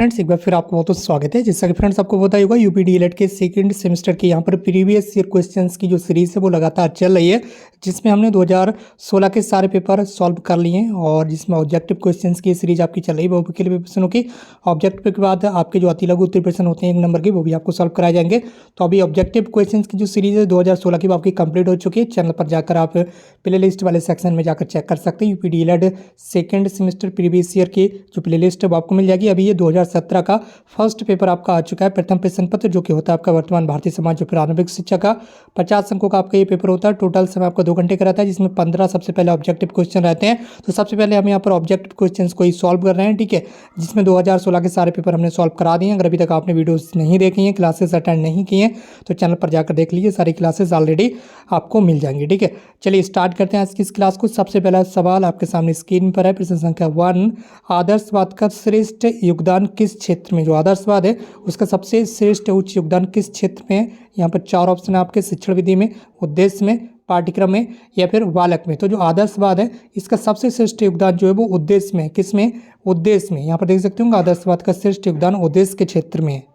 Friends एक बार फिर आपको बहुत बहुत स्वागत है। जैसा कि फ्रेंड्स आपको पता ही होगा यूपी डीएलएड के सेकंड सेमेस्टर के यहाँ पर प्रीवियस ईयर क्वेश्चंस की जो सीरीज है वो लगातार चल रही है, जिसमें हमने 2016 के सारे पेपर सॉल्व कर लिए हैं और जिसमें ऑब्जेक्टिव क्वेश्चंस की सीरीज आपकी चल रही है वो के लिए प्रश्नों की। ऑब्जेक्टिव के बाद आपके जो अति लघु उत्तर प्रश्न होते हैं 1 नंबर के, वो भी आपको सॉल्व कराए जाएंगे। तो अभी ऑब्जेक्टिव क्वेश्चंस की जो सीरीज है 2016 की वो आपकी कंप्लीट हो चुकी है। चैनल पर जाकर आप प्ले लिस्ट वाले सेक्शन में जाकर चेक कर सकते हैं। UP DElEd second semester previous year की जो प्ले लिस्ट है वो आपको मिल जाएगी। अभी ये 2017 का फर्स्ट पेपर आपका आ चुका है, प्रथम प्रश्न पत्र, जो कि होता है आपका वर्तमान भारतीय समाज और प्रारंभिक शिक्षा का 50 अंकों का आपका ये पेपर होता है। टोटल समय आपका 2 घंटे का रहता है, जिसमें 15 सबसे पहले ऑब्जेक्टिव क्वेश्चन रहते हैं। तो सबसे पहले हम यहाँ पर ऑब्जेक्टिव क्वेश्चन को ही सॉल्व कर रहे हैं, ठीक है, जिसमें 2016 के सारे पेपर हमने सॉल्व करा दिए हैं। अगर अभी तक आपने वीडियोस नहीं देखी हैं, क्लासेस अटेंड नहीं की हैं, तो चैनल पर जाकर देख लीजिए, सारी क्लासेस ऑलरेडी आपको मिल जाएंगी, ठीक है। चलिए स्टार्ट करते हैं आज की इस क्लास को। सबसे पहला सवाल आपके सामने स्क्रीन पर है, प्रश्न संख्या 1, आदर्शवाद का श्रेष्ठ योगदान किस क्षेत्र में, जो आदर्शवाद है उसका सबसे श्रेष्ठ उच्च योगदान किस क्षेत्र में है। यहाँ पर 4 ऑप्शन है आपके, शिक्षण विधि में, उद्देश्य में, पाठ्यक्रम में या फिर बालक में। तो जो आदर्शवाद है इसका सबसे श्रेष्ठ योगदान जो है वो उद्देश्य में, किस में, उद्देश्य में। यहाँ पर देख सकते हो आदर्शवाद का श्रेष्ठ योगदान उद्देश्य के क्षेत्र में है।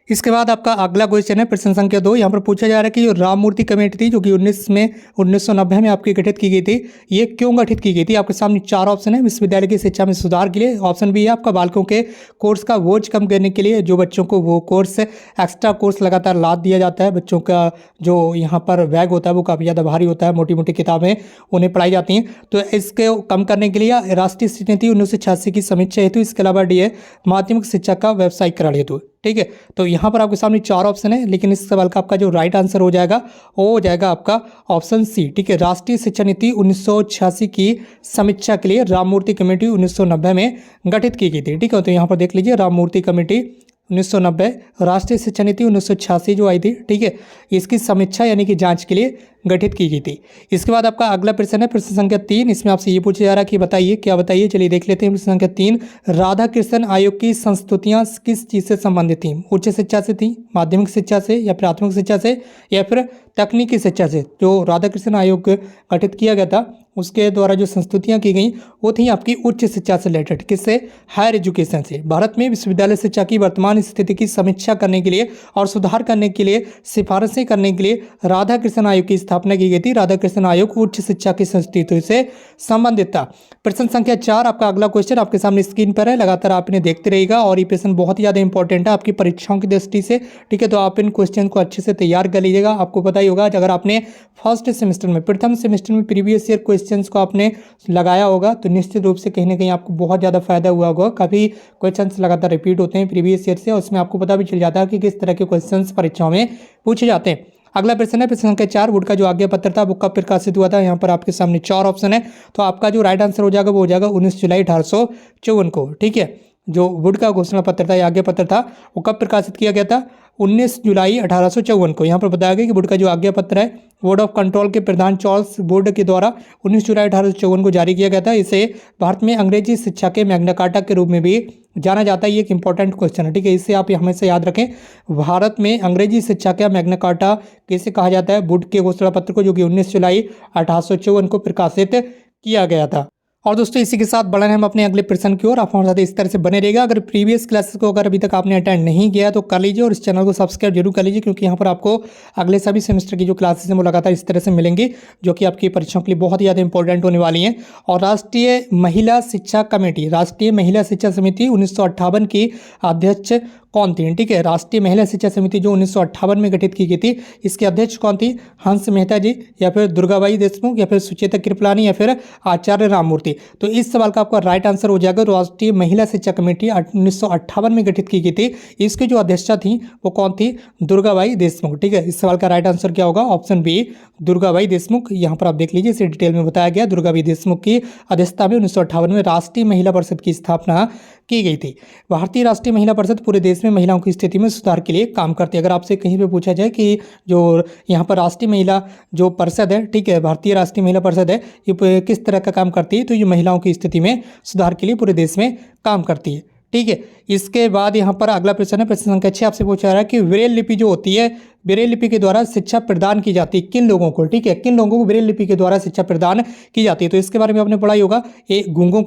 इसके बाद आपका अगला क्वेश्चन है प्रश्न संख्या 2। यहाँ पर पूछा जा रहा है कि जो राममूर्ति कमेटी थी जो कि 1990 में आपकी गठित की गई थी, ये क्यों गठित की गई थी। आपके सामने 4 ऑप्शन है। विश्वविद्यालय की शिक्षा में सुधार के लिए, ऑप्शन बी है आपका बालकों के कोर्स का बोझ कम करने के लिए, जो बच्चों को वो कोर्स एक्स्ट्रा कोर्स लगातार लाद दिया जाता है, बच्चों का जो यहाँ पर बैग होता है वो काफ़ी ज़्यादा भारी होता है, मोटी मोटी किताबें उन्हें पढ़ाई जाती हैं, तो इसके कम करने के लिए राष्ट्रीय शिक्षा नीति 1986 की समीक्षा हेतु, इसके अलावा डी है माध्यमिक शिक्षा का व्यावसायीकरण हेतु, ठीक है। तो यहाँ पर आपके सामने 4 ऑप्शन है, लेकिन इस सवाल का आपका जो राइट आंसर हो जाएगा वो हो जाएगा आपका ऑप्शन सी, ठीक है। राष्ट्रीय शिक्षा नीति 1986 की समीक्षा के लिए राममूर्ति कमेटी 1990 में गठित की गई थी, ठीक है। तो यहाँ पर देख लीजिए राममूर्ति कमेटी 1990, राष्ट्रीय शिक्षा नीति 1986 जो आई थी, ठीक है, इसकी समीक्षा यानी कि जांच के लिए गठित की गई थी। इसके बाद आपका अगला प्रश्न है प्रश्न संख्या 3। इसमें आपसे ये पूछा जा रहा है कि बताइए, क्या बताइए, चलिए देख लेते हैं। प्रश्न संख्या 3, राधा कृष्ण आयोग की संस्तुतियाँ किस चीज़ से संबंधित थी। उच्च शिक्षा से थी, माध्यमिक शिक्षा से या प्राथमिक शिक्षा से या फिर तकनीकी शिक्षा से। जो राधा कृष्ण आयोग गठित किया गया था उसके द्वारा जो संस्तुतियाँ की गई वो थी आपकी उच्च शिक्षा से रिलेटेड, किससे, हायर एजुकेशन से। भारत में विश्वविद्यालय शिक्षा की वर्तमान स्थिति की समीक्षा करने के लिए और सुधार करने के लिए सिफारिशें करने के लिए राधा कृष्ण आयोग की स्थापना की गई थी। राधा कृष्ण आयोग उच्च शिक्षा की संस्कृति से संबंधित था। प्रश्न संख्या 4 आपका अगला क्वेश्चन आपके सामने स्क्रीन पर है, लगातार आप इन्हें देखते रहिएगा और ये प्रश्न बहुत ही ज़्यादा इंपॉर्टेंट है आपकी परीक्षाओं की दृष्टि से, ठीक है। तो आप इन क्वेश्चन को अच्छे से तैयार कर लीजिएगा। आपको पता ही होगा अगर आपने फर्स्ट सेमेस्टर में, प्रथम सेमेस्टर में प्रीवियस ईयर क्वेश्चंस को आपने लगाया होगा तो निश्चित रूप से कहीं ना कहीं आपको बहुत ज़्यादा फायदा हुआ होगा। काफ़ी क्वेश्चंस लगातार रिपीट होते हैं प्रीवियस ईयर से और उसमें आपको पता भी चल जाता है कि किस तरह के क्वेश्चंस परीक्षाओं में पूछे जाते हैं। अगला प्रश्न है प्रश्न संख्या 4, वुड का जो आज्ञा पत्र था वो कब प्रकाशित हुआ था। यहाँ पर आपके सामने 4 ऑप्शन है, तो आपका जो राइट आंसर हो जाएगा वो हो जाएगा 19 जुलाई 1854 को, ठीक है। जो वुड का घोषणा पत्र था या आज्ञा पत्र था वो कब प्रकाशित किया गया था, 19 जुलाई 1854 को। यहाँ पर बताया गया कि वुड का जो आज्ञा पत्र है बोर्ड ऑफ कंट्रोल के प्रधान चार्ल्स वुड के द्वारा 19 जुलाई 1854 को जारी किया गया था। इसे भारत में अंग्रेजी शिक्षा के मैग्ना कार्टा के रूप में भी जाना जाता है। ये एक इंपॉर्टेंट क्वेश्चन है, ठीक है, इसे आप हमेशा याद रखें। भारत में अंग्रेजी शिक्षा का मैग्ना कार्टा किसे कहा जाता है, वुड के घोषणा पत्र को, जो कि 19 जुलाई 1854 को प्रकाशित किया गया था। और दोस्तों इसी के साथ बढ़े हम अपने अगले प्रश्न की ओर। आप हमारे साथ इस तरह से बने रहेगा। अगर प्रीवियस क्लासेस को अगर अभी तक आपने अटेंड नहीं किया तो कर लीजिए और इस चैनल को सब्सक्राइब जरूर कर लीजिए, क्योंकि यहाँ पर आपको अगले सभी सेमेस्टर की जो क्लासेस हैं वो लगातार इस तरह से मिलेंगी, जो कि आपकी परीक्षाओं के लिए बहुत ही ज़्यादा इंपॉर्टेंट होने वाली हैं। और राष्ट्रीय महिला शिक्षा कमेटी, राष्ट्रीय महिला शिक्षा समिति 1958 की अध्यक्ष कौन थी, ठीक है। राष्ट्रीय महिला शिक्षा समिति जो 1958 में गठित की गई थी, इसके अध्यक्ष कौन थी, हंस मेहता जी या फिर दुर्गाबाई देशमुख या फिर सुचेता कृपलानी या फिर आचार्य राममूर्ति। तो इस सवाल का आपका राइट आंसर हो जाएगा राष्ट्रीय महिला शिक्षा कमेटी 1958 में गठित की गई थी। इसकी जो अध्यक्षा थी वो कौन थी, दुर्गाबाई देशमुख, ठीक है। इस सवाल का राइट आंसर क्या होगा, ऑप्शन बी, दुर्गाबाई देशमुख। यहाँ पर आप देख लीजिए, इसे डिटेल में बताया गया। दुर्गाबाई देशमुख की अध्यक्षता में 1958 में राष्ट्रीय महिला परिषद की स्थापना की गई थी। भारतीय राष्ट्रीय महिला परिषद पूरे देश में महिलाओं की स्थिति में सुधार के लिए काम करती है। अगर आपसे कहीं पे पूछा जाए कि जो यहाँ पर राष्ट्रीय महिला जो परिषद है, ठीक है, भारतीय राष्ट्रीय महिला परिषद है, ये किस तरह का काम करती है, तो ये महिलाओं की स्थिति में सुधार के लिए पूरे देश में काम करती है, ठीक है। इसके बाद यहाँ पर अगला प्रश्न है, प्रश्न संख्या 6 आपसे पूछा जा रहा है कि ब्रेल लिपि जो होती है, ब्रेल लिपि के द्वारा शिक्षा प्रदान की जाती है किन लोगों को, ठीक है, किन लोगों को ब्रेल लिपि के द्वारा शिक्षा प्रदान की जाती है। तो इसके बारे में आपने पढ़ा ही होगा, ये गूंगों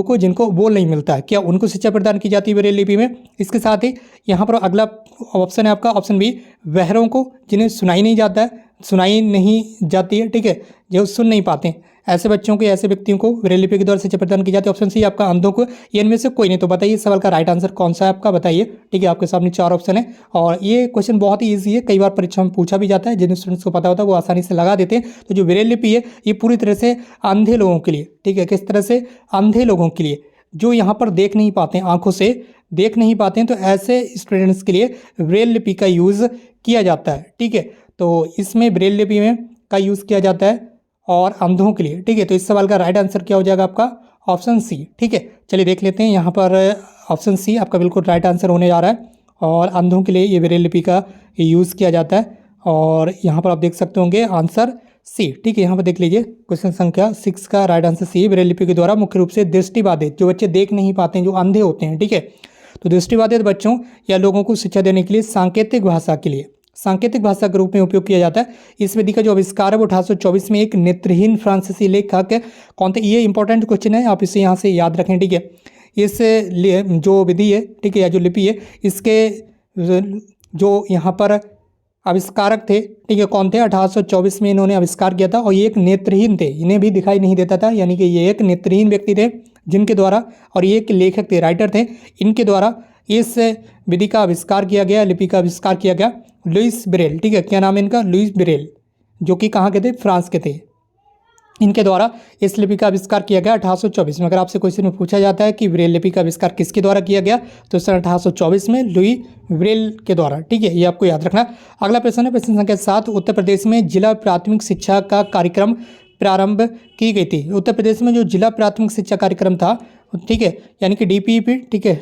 को जिनको बोल नहीं मिलता है, क्या उनको शिक्षा प्रदान की जाती है ब्रेल लिपि में। इसके साथ ही यहाँ पर अगला ऑप्शन है आपका ऑप्शन बी, बहरों को जिन्हें सुनाई नहीं जाती है, ठीक है, जो सुन नहीं पाते ऐसे बच्चों को, ऐसे व्यक्तियों को ब्रेल लिपि के द्वारा शिक्षा प्रदान की जाती है। ऑप्शन सी आपका अंधों को, ये इनमें से कोई नहीं। तो बताइए इस सवाल का राइट आंसर कौन सा है आपका, बताइए, ठीक है। आपके सामने 4 ऑप्शन है और ये क्वेश्चन बहुत ही ईजी है, कई बार परीक्षा में पूछा भी जाता है, जिन स्टूडेंट्स को पता होता है वो आसानी से लगा देते हैं। तो जो ब्रेल लिपि है ये पूरी तरह से अंधे लोगों के लिए, ठीक है, किस तरह से, अंधे लोगों के लिए जो यहाँ पर देख नहीं पाते हैं, आंखों से देख नहीं पाते हैं, तो ऐसे स्टूडेंट्स के लिए ब्रेल लिपि का यूज़ किया जाता है, ठीक है। तो इसमें ब्रेल लिपि में का यूज़ किया जाता है और अंधों के लिए, ठीक है। तो इस सवाल का राइट आंसर क्या हो जाएगा आपका, ऑप्शन सी, ठीक है। चलिए देख लेते हैं, यहाँ पर ऑप्शन सी आपका बिल्कुल राइट आंसर होने जा रहा है और अंधों के लिए ये ब्रेल लिपि का यूज़ किया जाता है। और यहाँ पर आप देख सकते होंगे आंसर सी, ठीक है। यहाँ पर देख लीजिए क्वेश्चन संख्या 6 का राइट आंसर सी, ब्रेल लिपि के द्वारा मुख्य रूप से दृष्टिबाधित जो बच्चे देख नहीं पाते हैं, जो अंधे होते हैं, ठीक है, तो दृष्टिबाधित बच्चों या लोगों को शिक्षा देने के लिए सांकेतिक भाषा के रूप में उपयोग किया जाता है। इस विधि का जो आविष्कार है वो 1824 में एक नेत्रहीन फ्रांसीसी लेखक कौन थे, ये इंपॉर्टेंट क्वेश्चन है, आप इसे यहाँ से याद रखें, ठीक है। इस जो विधि है, ठीक है, या जो लिपि है, इसके जो यहाँ पर आविष्कारक थे, ठीक है, कौन थे, 1824 में इन्होंने आविष्कार किया था और ये एक नेत्रहीन थे, इन्हें भी दिखाई नहीं देता था, यानी कि ये एक नेत्रहीन व्यक्ति थे जिनके द्वारा, और ये एक लेखक थे, राइटर थे, इनके द्वारा इस विधि का आविष्कार किया गया, लिपि का आविष्कार किया गया। लुइस ब्रेल, ठीक है, क्या नाम है इनका, लुइस ब्रेल, जो कि कहाँ के थे, फ्रांस के थे। इनके द्वारा इस लिपि का आविष्कार किया गया 1824 में। अगर आपसे क्वेश्चन में पूछा जाता है कि ब्रेल लिपि का आविष्कार किसके द्वारा किया गया, तो सन 1824 में लुई ब्रेल के द्वारा, ठीक है, ये आपको याद रखना। अगला प्रश्न है, प्रश्न संख्या 7, उत्तर प्रदेश में जिला प्राथमिक शिक्षा का कार्यक्रम प्रारंभ की गई थी। उत्तर प्रदेश में जो जिला प्राथमिक शिक्षा कार्यक्रम था, ठीक है, यानी कि डीपीईपी, ठीक है,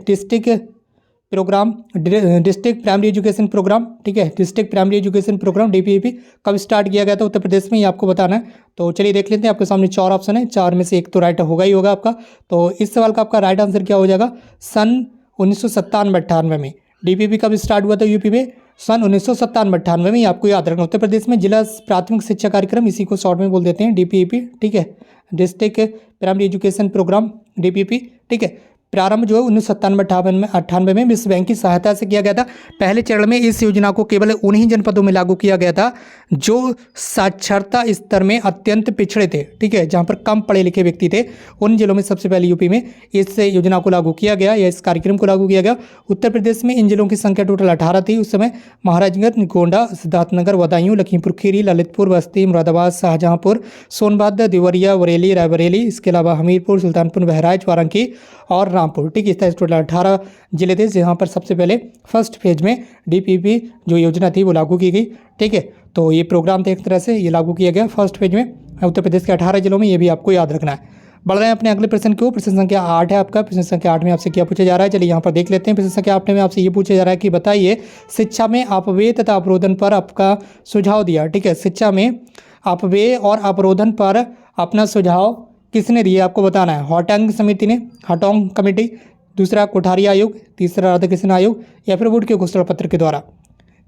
डिस्ट्रिक्ट प्राइमरी एजुकेशन प्रोग्राम, ठीक है, district primary education programme DPEP कब स्टार्ट किया गया था उत्तर प्रदेश में, ये आपको बताना है। तो चलिए देख लेते हैं, आपके सामने 4 ऑप्शन है, 4 में से एक तो राइट होगा ही होगा आपका। तो इस सवाल का आपका राइट आंसर क्या हो जाएगा, सन 1997-98 में। डीपीईपी कब स्टार्ट हुआ था यूपी में, सन 1997-98 में, ये आपको याद रखना। उत्तर प्रदेश में जिला प्राथमिक शिक्षा कार्यक्रम, इसी को शॉर्ट में बोल देते हैं डीपीईपी, ठीक है, district primary education programme DPEP, ठीक है। प्रारंभ जो है 1997-98 में विश्व बैंक की सहायता से किया गया था। पहले चरण में इस योजना को केवल उन्हीं जनपदों में लागू किया गया था जो साक्षरता स्तर में अत्यंत पिछड़े थे, ठीक है, जहां पर कम पढ़े लिखे व्यक्ति थे, उन जिलों में सबसे पहले यूपी में इस योजना को लागू किया गया या इस कार्यक्रम को लागू किया गया। उत्तर प्रदेश में इन जिलों की संख्या टोटल 18 थी उस समय। महाराजगंज, गोंडा, सिद्धार्थनगर, बदायूं, लखीमपुर खीरी, ललितपुर, बस्ती, मुरादाबाद, शाहजहांपुर, सोनभद्र, देवरिया, बरेली, रायबरेली, इसके अलावा हमीरपुर, सुल्तानपुर, बहराइच, वाराणसी और रामपुर, ठीक है, इस तरह टोटल 18 जिले थे जहाँ पर सबसे पहले फर्स्ट फेज में डीपीईपी जो योजना थी वो लागू की गई, ठीक है। तो ये प्रोग्राम था, एक तरह से ये लागू किया गया फर्स्ट फेज में उत्तर प्रदेश के 18 जिलों में, ये भी आपको याद रखना है। बढ़ रहे हैं अपने अगले प्रश्न को, प्रश्न संख्या 8 है आपका। प्रश्न संख्या 8 में आपसे क्या पूछा जा रहा है, चलिए यहाँ पर देख लेते हैं। प्रश्न संख्या 8 में आपसे ये पूछा जा रहा है कि बताइए शिक्षा में अपव्यय तथा अवरोधन पर आपका सुझाव दिया, ठीक है, शिक्षा में अपव्यय और अवरोधन पर अपना सुझाव किसने दिया आपको बताना है। हाटंग समिति ने, हाटोंग कमेटी, दूसरा कोठारी आयोग, तीसरा राधाकृष्ण आयोग या फिर वुड के घोषणा पत्र के द्वारा।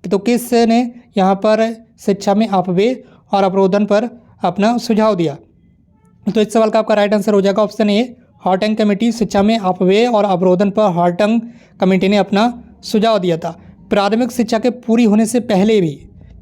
तो किसने यहाँ पर शिक्षा में अपव्यय और अवरोधन पर अपना सुझाव दिया, तो इस सवाल का आपका राइट आंसर हो जाएगा ऑप्शन ए, हाटंग कमेटी। शिक्षा में अपव्यय और अवरोधन पर हाटंग कमेटी ने अपना सुझाव दिया था। प्राथमिक शिक्षा के पूरी होने से पहले भी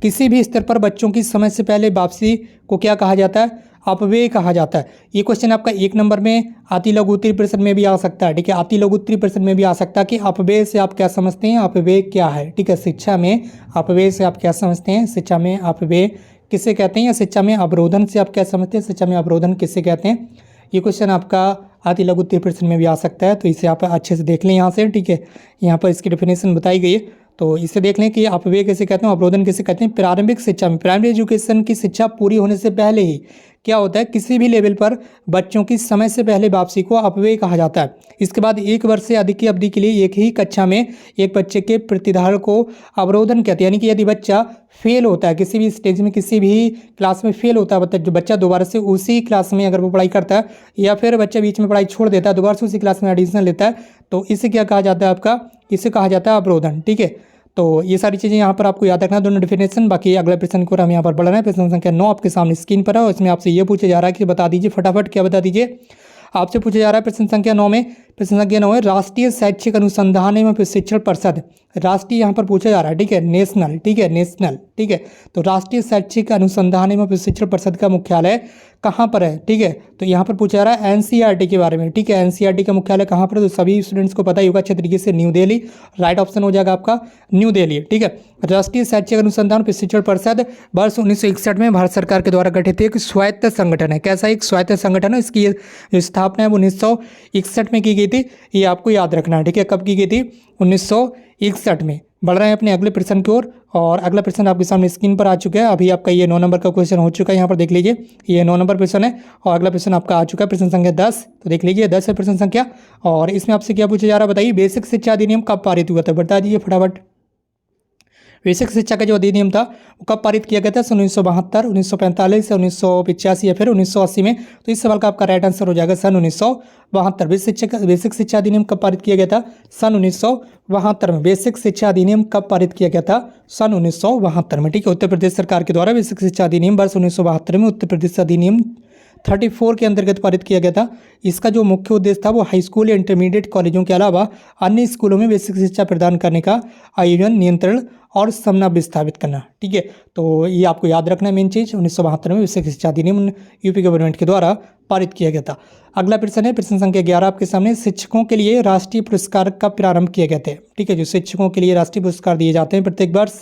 किसी भी स्तर पर बच्चों की समय से पहले वापसी को क्या कहा जाता है, अपव्यय कहा जाता है। ये क्वेश्चन आपका 1 नंबर में अति लघु उत्तरीय प्रश्न में भी आ सकता है, ठीक है, अति लघु उत्तरीय प्रश्न में भी आ सकता है कि अपव्यय से आप क्या समझते हैं, अपव्यय क्या है, ठीक है, शिक्षा में अपव्यय से आप क्या समझते हैं, शिक्षा में अपव्यय किसे कहते हैं, या शिक्षा में अवरोधन से आप क्या समझते हैं, शिक्षा में अवरोधन किसे कहते हैं। ये क्वेश्चन आपका अति लघु उत्तरीय प्रश्न में भी आ सकता है, तो इसे आप अच्छे से देख लें यहाँ से, ठीक है, यहाँ पर इसकी डेफिनेशन बताई गई है। तो इसे देख लें कि अपव्यय कैसे कहते हैं, अवरोधन कैसे कहते हैं। प्रारंभिक शिक्षा में, प्राइमरी एजुकेशन की शिक्षा पूरी होने से पहले ही क्या होता है, किसी भी लेवल पर बच्चों की समय से पहले वापसी को अपव्यय कहा जाता है। इसके बाद 1 वर्ष से अधिक की अवधि के लिए एक ही कक्षा में एक बच्चे के प्रतिधारण को अवरोधन कहते हैं। यानी कि यदि बच्चा फेल होता है किसी भी स्टेज में, किसी भी क्लास में फेल होता है, जो बच्चा दोबारा से उसी क्लास में अगर वो पढ़ाई करता है, या फिर बच्चा बीच में पढ़ाई छोड़ देता है, दोबारा से उसी क्लास में एडिशन लेता है, तो इसे क्या कहा जाता है आपका, इसे कहा जाता है अवरोधन। ठीक है, तो ये सारी चीज़ें यहाँ पर आपको याद रखना, दोनों डेफिनेशन। बाकी अगले प्रश्न को हम यहाँ पर बढ़ रहे हैं। प्रश्न संख्या 9 आपके सामने स्क्रीन पर है और इसमें आपसे ये पूछा जा रहा है कि बता दीजिए फटाफट, क्या बता दीजिए। आपसे पूछा जा रहा है प्रश्न संख्या 9 में, प्रश्न संख्या 9 है राष्ट्रीय शैक्षिक अनुसंधान एवं प्रशिक्षण परिषद। राष्ट्रीय यहाँ पर पूछा जा रहा है, ठीक है, नेशनल, ठीक है, नेशनल, ठीक है। तो राष्ट्रीय शैक्षिक अनुसंधान एवं प्रशिक्षण परिषद का मुख्यालय कहाँ पर है, ठीक है। तो यहाँ पर पूछा जा रहा है एनसीईआरटी के बारे में, ठीक है। एनसीईआरटी का मुख्यालय कहाँ पर है, तो सभी स्टूडेंट्स को पता ही होगा अच्छे तरीके से, न्यू दिल्ली। राइट ऑप्शन हो जाएगा आपका न्यू दिल्ली, ठीक है। राष्ट्रीय शैक्षिक अनुसंधान प्रशिक्षण परिषद वर्ष 1961 में भारत सरकार के द्वारा गठित एक स्वायत्त संगठन है। कैसा एक स्वायत्त संगठन है, इसकी जो स्थापना है वो 1961 में की गई थी, ये आपको याद रखना है, ठीक है। कब की गई थी, 1961 में। बढ़ रहे हैं अपने अगले प्रश्न की ओर और अगला प्रश्न आपके सामने स्क्रीन पर आ चुका है। अभी आपका ये 9 नंबर का क्वेश्चन हो चुका है, यहाँ पर देख लीजिए, ये 9 नंबर प्रश्न है और अगला प्रश्न आपका आ चुका है प्रश्न संख्या 10। तो देख लीजिए 10 है प्रश्न संख्या और इसमें आपसे क्या पूछा जा रहा है, बताइए बेसिक शिक्षा अधिनियम कब पारित हुआ था, बता दीजिए फटाफट। बेसिक शिक्षा का जो अधिनियम था वो कब पारित किया गया था, 1972, 1945 या 1985 या फिर 1980 में। तो इस सवाल का आपका राइट आंसर हो जाएगा सन 1972। बेसिक शिक्षा अधिनियम कब पारित किया गया था, सन 1972 में। बेसिक शिक्षा अधिनियम कब पारित किया गया था, सन 1972 में, ठीक है। उत्तर प्रदेश सरकार के द्वारा बेसिक शिक्षा अधिनियम वर्ष 1972 में उत्तर प्रदेश अधिनियम 34 के अंतर्गत पारित किया गया था। इसका जो मुख्य उद्देश्य था वो हाई स्कूल या इंटरमीडिएट कॉलेजों के अलावा अन्य स्कूलों में बेसिक शिक्षा प्रदान करने का आयोजन, नियंत्रण और समन्वय स्थापित करना, ठीक है। तो ये आपको याद रखना है मेन चीज़, 1972 में बेसिक शिक्षा अधिनियम यूपी गवर्नमेंट के द्वारा पारित किया गया था। अगला प्रश्न है प्रश्न संख्या 11 आपके सामने, शिक्षकों के लिए राष्ट्रीय पुरस्कार कब प्रारंभ किए गए थे, ठीक है। जो शिक्षकों के लिए राष्ट्रीय पुरस्कार दिए जाते हैं प्रत्येक वर्ष,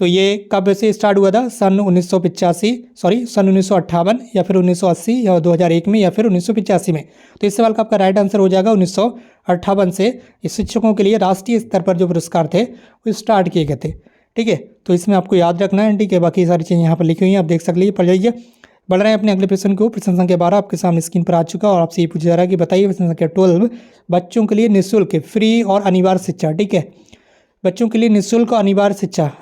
तो ये कब से स्टार्ट हुआ था, सन 1958 या फिर 1980 या 2001 में या फिर 1985 में। तो इस सवाल का आपका राइट आंसर हो जाएगा 1958 से शिक्षकों के लिए राष्ट्रीय स्तर पर जो पुरस्कार थे वो स्टार्ट किए गए थे, ठीक है। तो इसमें आपको याद रखना है, ठीक है। बाकी सारी चीज़ें यहाँ पर लिखी हुई हैं, आप देख सकते पढ़ जाइए। बढ़ रहे हैं अपने अगले प्रश्न को, प्रश्न संख्या 12 आपके सामने स्क्रीन पर आ चुका और आपसे ये पूछा जा रहा है कि बताइए प्रश्न संख्या 12, बच्चों के लिए निःशुल्क, फ्री और अनिवार्य शिक्षा, ठीक है। बच्चों के लिए निःशुल्क और अनिवार्य शिक्षा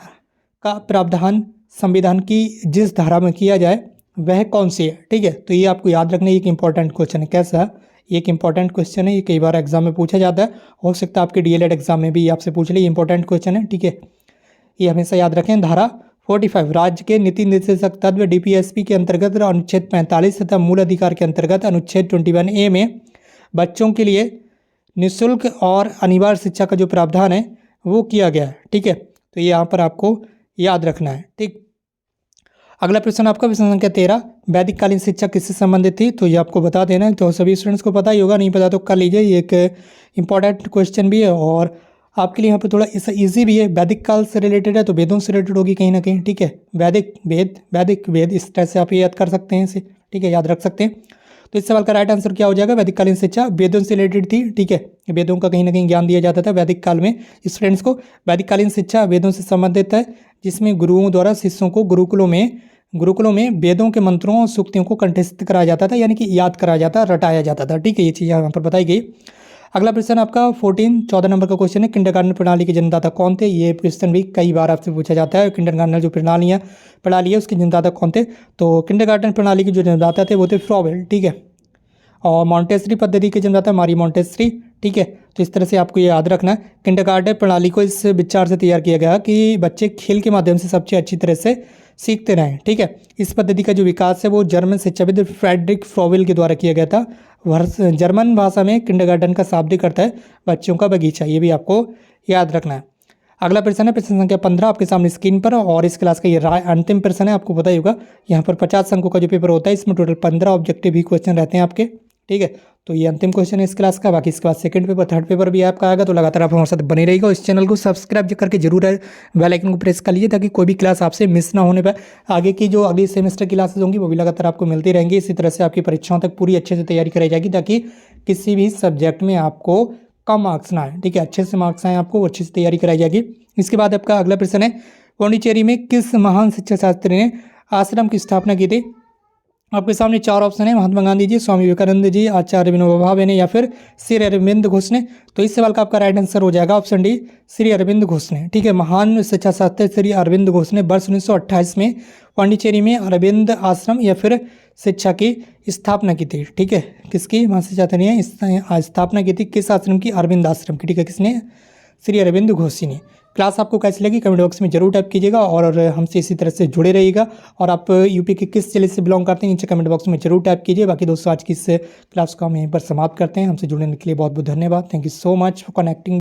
का प्रावधान संविधान की जिस धारा में किया जाए वह कौन सी है, ठीक है। तो ये आपको याद रखना, एक इंपॉर्टेंट क्वेश्चन है। कैसा, एक इंपॉर्टेंट क्वेश्चन है, ये कई बार एग्जाम में पूछा जाता है, हो सकता है आपके डीएलएड एग्जाम में भी आपसे पूछ ले, इंपॉर्टेंट क्वेश्चन है, ठीक है। ये हमेशा याद रखें। धारा 45 राज्य के नीति निर्देशक तत्व डीपीएसपी के अंतर्गत अनुच्छेद 45 तथा मूल अधिकार के अंतर्गत अनुच्छेद 21A में बच्चों के लिए निःशुल्क और अनिवार्य शिक्षा का जो प्रावधान है वो किया गया है, ठीक है। तो ये यहाँ पर आपको याद रखना है, ठीक। अगला प्रश्न आपका प्रश्न संख्या 13, वैदिक कालीन शिक्षा किससे संबंधित थी, तो ये आपको बता देना है। तो सभी स्टूडेंट्स को पता ही होगा, नहीं पता तो कर लीजिए, ये एक इंपॉर्टेंट क्वेश्चन भी है और आपके लिए यहाँ पे थोड़ा ईजी भी है। वैदिक काल से रिलेटेड है तो वेदों से रिलेटेड होगी कहीं ना कहीं, ठीक है। वैदिक वेद इस तरह से आप ये याद कर सकते हैं इसे, ठीक है, याद रख सकते हैं। तो इस सवाल का राइट आंसर क्या हो जाएगा, वैदिक कालीन शिक्षा वेदों से रिलेटेड थी, ठीक है। वेदों का कहीं ना कहीं ज्ञान दिया जाता था वैदिक काल में स्टूडेंट्स को। वैदिक कालीन शिक्षा वेदों से संबंधित है, जिसमें गुरुओं द्वारा शिष्यों को गुरुकुलों में वेदों के मंत्रों और सूक्तियों को कंठस्थ कराया जाता था, यानी कि याद कराया जाता, रटाया जाता था, ठीक है। ये चीज़ यहाँ पर बताई गई। अगला प्रश्न आपका 14 नंबर का क्वेश्चन है, किंडरगार्टन प्रणाली के जन्मदाता कौन थे। ये क्वेश्चन भी कई बार आपसे पूछा जाता है, किंडरगार्टन जो प्रणाली है उसके जन्मदाता कौन थे। तो किंडरगार्टन प्रणाली के जो जन्मदाता थे वो थे फ्रॉवेल, ठीक है। और मॉन्टेसरी पद्धति के जन्मदाता मारी मॉन्टेसरी, ठीक है। तो इस तरह से आपको ये याद रखना है। किंडरगार्टन प्रणाली को इस विचार से तैयार किया गया कि बच्चे खेल के माध्यम से सबसे अच्छी तरह से सीखते रहें, ठीक है। इस पद्धति का जो विकास है वो जर्मन शिक्षाविद फ्रेडरिक फ्रॉवेल के द्वारा किया गया था। जर्मन भाषा में किंडरगार्टन का शाब्दिक अर्थ है बच्चों का बगीचा, ये भी आपको याद रखना है। अगला प्रश्न है प्रश्न संख्या 15 आपके सामने स्क्रीन पर और इस क्लास का ये अंतिम प्रश्न है। आपको पता ही होगा यहाँ पर 50 अंकों का जो पेपर होता है इसमें टोटल 15 ऑब्जेक्टिव ही क्वेश्चन रहते हैं आपके, ठीक है। तो ये अंतिम क्वेश्चन है इस क्लास का। बाकी इसके बाद सेकंड पेपर, थर्ड पेपर भी आपका आएगा। तो लगातार आप हमारे साथ बने रहिएगा। इस चैनल को सब्सक्राइब करके जरूर बेल आइकन को प्रेस कर लीजिए ताकि कोई भी क्लास आपसे मिस ना होने पाए। आगे की जो अगली सेमेस्टर की क्लासेस होंगी वो भी लगातार आपको मिलती रहेंगी। इसी तरह से आपकी परीक्षाओं तक पूरी अच्छे से तैयारी कराई जाएगी ताकि किसी भी सब्जेक्ट में आपको कम मार्क्स ना आए, ठीक है, अच्छे से मार्क्स आए आपको, अच्छे से तैयारी कराई जाएगी। इसके बाद आपका अगला प्रश्न है, पौंडीचेरी में किस महान शिक्षा शास्त्री ने आश्रम की स्थापना की थी? आपके सामने चार ऑप्शन है, महात्मा गांधी जी, स्वामी विवेकानंद जी, आचार्य विनोबा भावे ने, या फिर श्री अरविंद घोष ने। तो इस सवाल का आपका राइट आंसर हो जाएगा ऑप्शन डी, श्री अरविंद घोष ने, ठीक है। महान शिक्षा शास्त्री श्री अरविंद घोष ने वर्ष 1928 में पांडिचेरी में अरविंद आश्रम या फिर शिक्षा की स्थापना की थी, ठीक है। किसकी? महान शिक्षा शास्त्री ने स्थापना की थी, किस आश्रम की? अरविंद आश्रम की, ठीक है। किसने? श्री अरविंद घोष ने। क्लास आपको कैसी लगी कमेंट बॉक्स में जरूर टाइप कीजिएगा और हमसे इसी तरह से जुड़े रहिएगा। और आप यूपी के किस जिले से बिलोंग करते हैं नीचे कमेंट बॉक्स में जरूर टाइप कीजिए। बाकी दोस्तों आज की इस क्लास को हम यहीं पर समाप्त करते हैं। हमसे जुड़ने के लिए बहुत बहुत धन्यवाद। Thank you so much for connecting.